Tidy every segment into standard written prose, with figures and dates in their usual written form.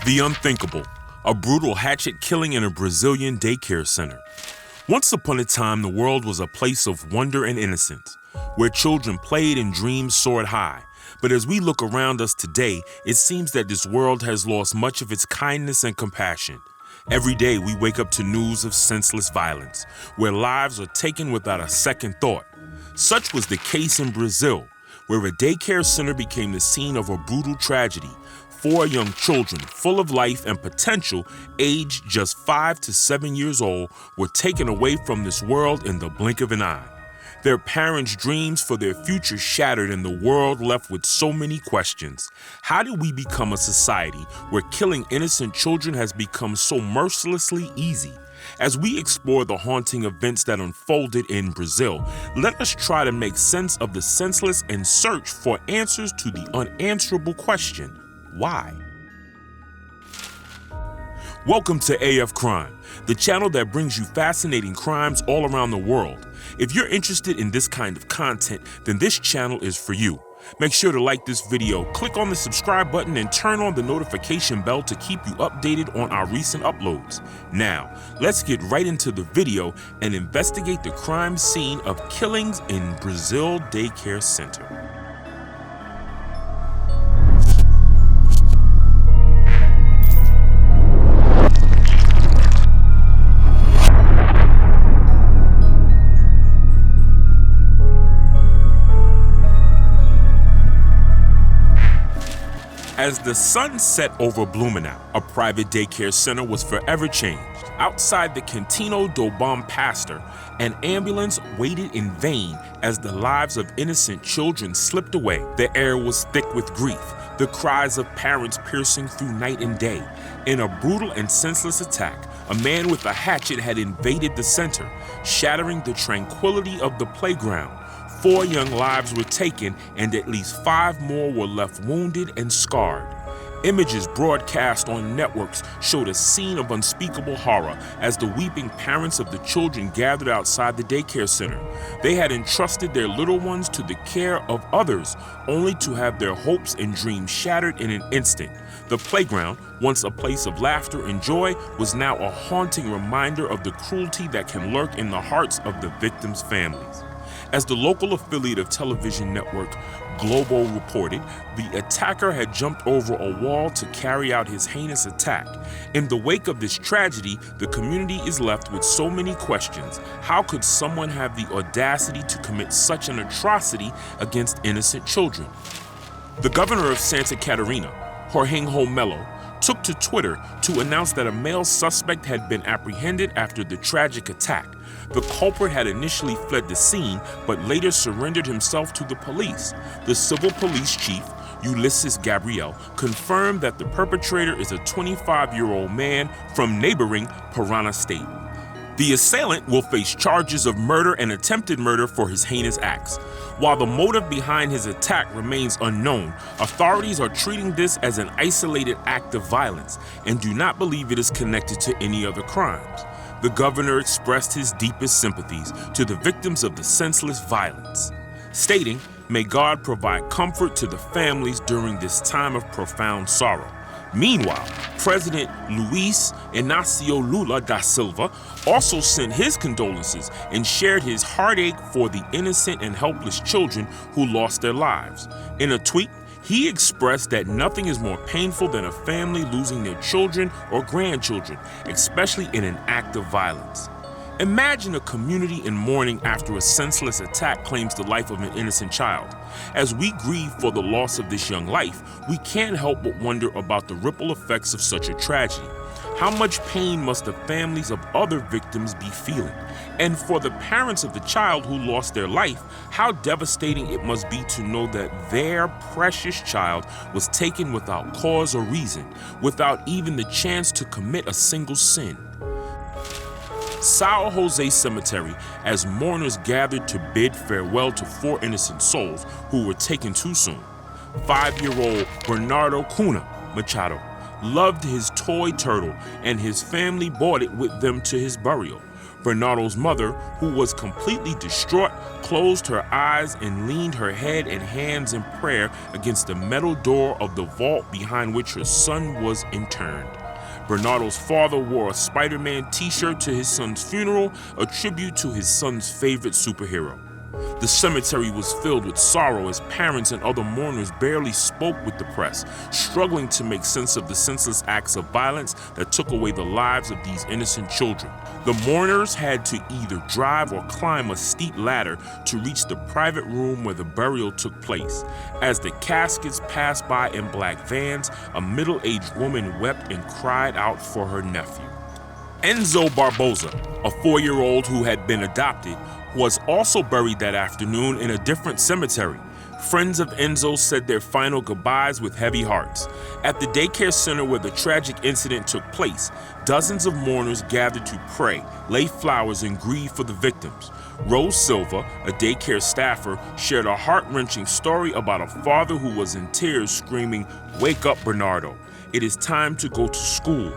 The Unthinkable, a brutal hatchet killing in a Brazilian daycare center. Once upon a time, the world was a place of wonder and innocence, where children played and dreams soared high. But as we look around us today, it seems that this world has lost much of its kindness and compassion. Every day we wake up to news of senseless violence, where lives are taken without a second thought. Such was the case in Brazil, where a daycare center became the scene of a brutal tragedy. 4 young children, full of life and potential, aged just 5 to 7 years old, were taken away from this world in the blink of an eye. Their parents' dreams for their future shattered and the world left with so many questions. How did we become a society where killing innocent children has become so mercilessly easy? As we explore the haunting events that unfolded in Brazil, let us try to make sense of the senseless and search for answers to the unanswerable question: why? Welcome to AF Crime, the channel that brings you fascinating crimes all around the world. If you're interested in this kind of content, then this channel is for you. Make sure to like this video, click on the subscribe button, and turn on the notification bell to keep you updated on our recent uploads. Now, let's get right into the video and investigate the crime scene of killings in Brazil Daycare Center. As the sun set over Blumenau, a private daycare center was forever changed. Outside the Cantinho do Bom Pastor, an ambulance waited in vain as the lives of innocent children slipped away. The air was thick with grief, the cries of parents piercing through night and day. In a brutal and senseless attack, a man with a hatchet had invaded the center, shattering the tranquility of the playground. 4 young lives were taken, and at least 5 more were left wounded and scarred. Images broadcast on networks showed a scene of unspeakable horror as the weeping parents of the children gathered outside the daycare center. They had entrusted their little ones to the care of others, only to have their hopes and dreams shattered in an instant. The playground, once a place of laughter and joy, was now a haunting reminder of the cruelty that can lurk in the hearts of the victims' families. As the local affiliate of television network Globo reported, the attacker had jumped over a wall to carry out his heinous attack. In the wake of this tragedy, the community is left with so many questions. How could someone have the audacity to commit such an atrocity against innocent children? The governor of Santa Catarina, Jorge Melo, took to Twitter to announce that a male suspect had been apprehended after the tragic attack. The culprit had initially fled the scene, but later surrendered himself to the police. The civil police chief, Ulysses Gabriel, confirmed that the perpetrator is a 25-year-old man from neighboring Paraná state. The assailant will face charges of murder and attempted murder for his heinous acts. While the motive behind his attack remains unknown, authorities are treating this as an isolated act of violence and do not believe it is connected to any other crimes. The governor expressed his deepest sympathies to the victims of the senseless violence, stating, "May God provide comfort to the families during this time of profound sorrow." Meanwhile, President Luiz Inácio Lula da Silva also sent his condolences and shared his heartache for the innocent and helpless children who lost their lives. In a tweet, he expressed that nothing is more painful than a family losing their children or grandchildren, especially in an act of violence. Imagine a community in mourning after a senseless attack claims the life of an innocent child. As we grieve for the loss of this young life, we can't help but wonder about the ripple effects of such a tragedy. How much pain must the families of other victims be feeling? And for the parents of the child who lost their life, how devastating it must be to know that their precious child was taken without cause or reason, without even the chance to commit a single sin. São Jose Cemetery, as mourners gathered to bid farewell to 4 innocent souls who were taken too soon. 5-year-old Bernardo Cunha Machado loved his toy turtle, and his family brought it with them to his burial. Bernardo's mother, who was completely distraught, closed her eyes and leaned her head and hands in prayer against the metal door of the vault behind which her son was interned. Bernardo's father wore a Spider-Man t-shirt to his son's funeral, a tribute to his son's favorite superhero. The cemetery was filled with sorrow as parents and other mourners barely spoke with the press, struggling to make sense of the senseless acts of violence that took away the lives of these innocent children. The mourners had to either drive or climb a steep ladder to reach the private room where the burial took place. As the caskets passed by in black vans, a middle-aged woman wept and cried out for her nephew. Enzo Barboza, a 4-year-old who had been adopted, was also buried that afternoon in a different cemetery. Friends of Enzo said their final goodbyes with heavy hearts. At the daycare center where the tragic incident took place, dozens of mourners gathered to pray, lay flowers, and grieve for the victims. Rose Silva, a daycare staffer, shared a heart-wrenching story about a father who was in tears screaming, "Wake up, Bernardo. It is time to go to school."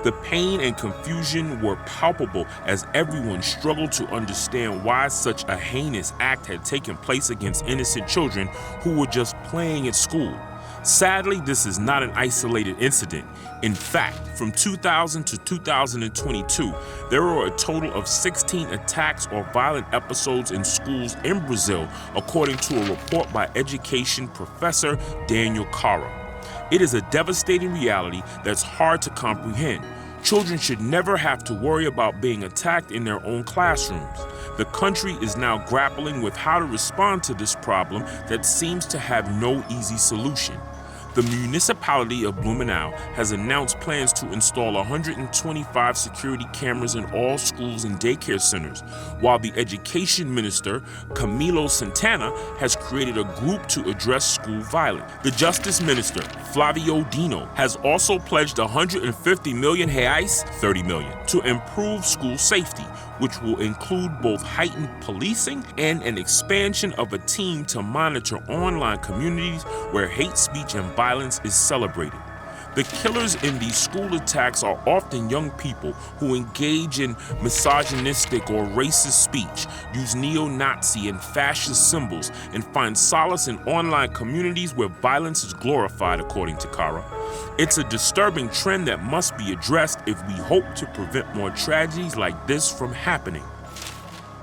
The pain and confusion were palpable as everyone struggled to understand why such a heinous act had taken place against innocent children who were just playing at school. Sadly, this is not an isolated incident. In fact, from 2000 to 2022, there were a total of 16 attacks or violent episodes in schools in Brazil, according to a report by education professor Daniel Cara. It is a devastating reality that's hard to comprehend. Children should never have to worry about being attacked in their own classrooms. The country is now grappling with how to respond to this problem that seems to have no easy solution. The municipality of Blumenau has announced plans to install 125 security cameras in all schools and daycare centers, while the education minister, Camilo Santana, has created a group to address school violence. The justice minister, Flavio Dino, has also pledged 150 million reais, 30 million, to improve school safety, which will include both heightened policing and an expansion of a team to monitor online communities where hate speech and violence is celebrated. The killers in these school attacks are often young people who engage in misogynistic or racist speech, use neo-Nazi and fascist symbols, and find solace in online communities where violence is glorified, according to Cara. It's a disturbing trend that must be addressed if we hope to prevent more tragedies like this from happening.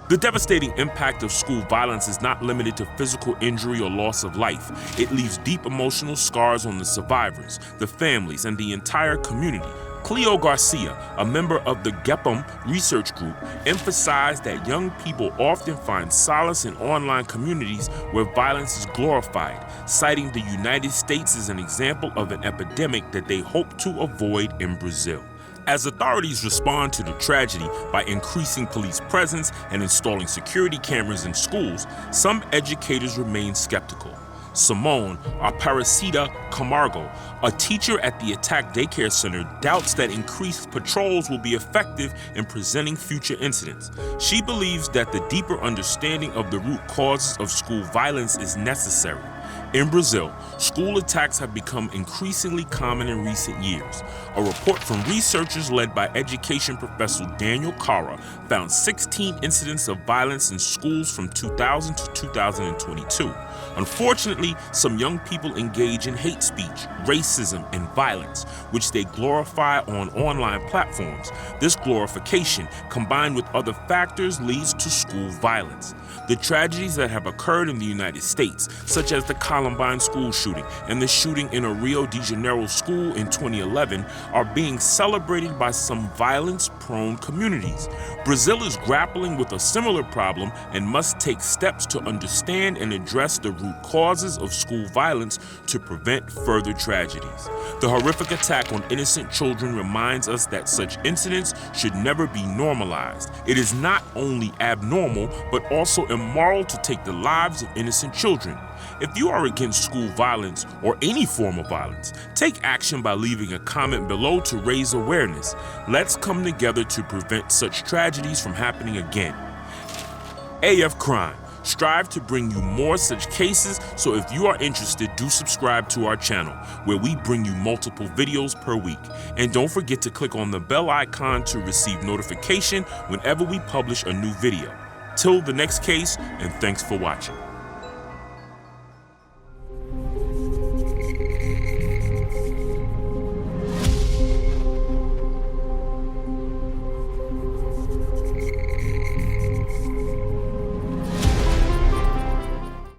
The devastating impact of school violence is not limited to physical injury or loss of life. It leaves deep emotional scars on the survivors, the families, and the entire community. Cleo Garcia, a member of the GEPM research group, emphasized that young people often find solace in online communities where violence is glorified, citing the United States as an example of an epidemic that they hope to avoid in Brazil. As authorities respond to the tragedy by increasing police presence and installing security cameras in schools, some educators remain skeptical. Simone Aparecida Camargo, a teacher at the attack daycare center, doubts that increased patrols will be effective in preventing future incidents. She believes that the deeper understanding of the root causes of school violence is necessary. In Brazil, school attacks have become increasingly common in recent years. A report from researchers led by education professor Daniel Cara found 16 incidents of violence in schools from 2000 to 2022. Unfortunately, some young people engage in hate speech, racism, and violence, which they glorify on online platforms. This glorification, combined with other factors, leads to school violence. The tragedies that have occurred in the United States, such as the Columbine school shooting and the shooting in a Rio de Janeiro school in 2011, are being celebrated by some violence-prone communities. Brazil is grappling with a similar problem and must take steps to understand and address the root causes of school violence to prevent further tragedies. The horrific attack on innocent children reminds us that such incidents should never be normalized. It is not only abnormal, but also immoral to take the lives of innocent children. If you are against school violence or any form of violence, take action by leaving a comment below to raise awareness. Let's come together to prevent such tragedies from happening again. AF Crime. strive to bring you more such cases, so if you are interested, do subscribe to our channel, where we bring you multiple videos per week. And don't forget to click on the bell icon to receive notification whenever we publish a new video. Till the next case, and thanks for watching.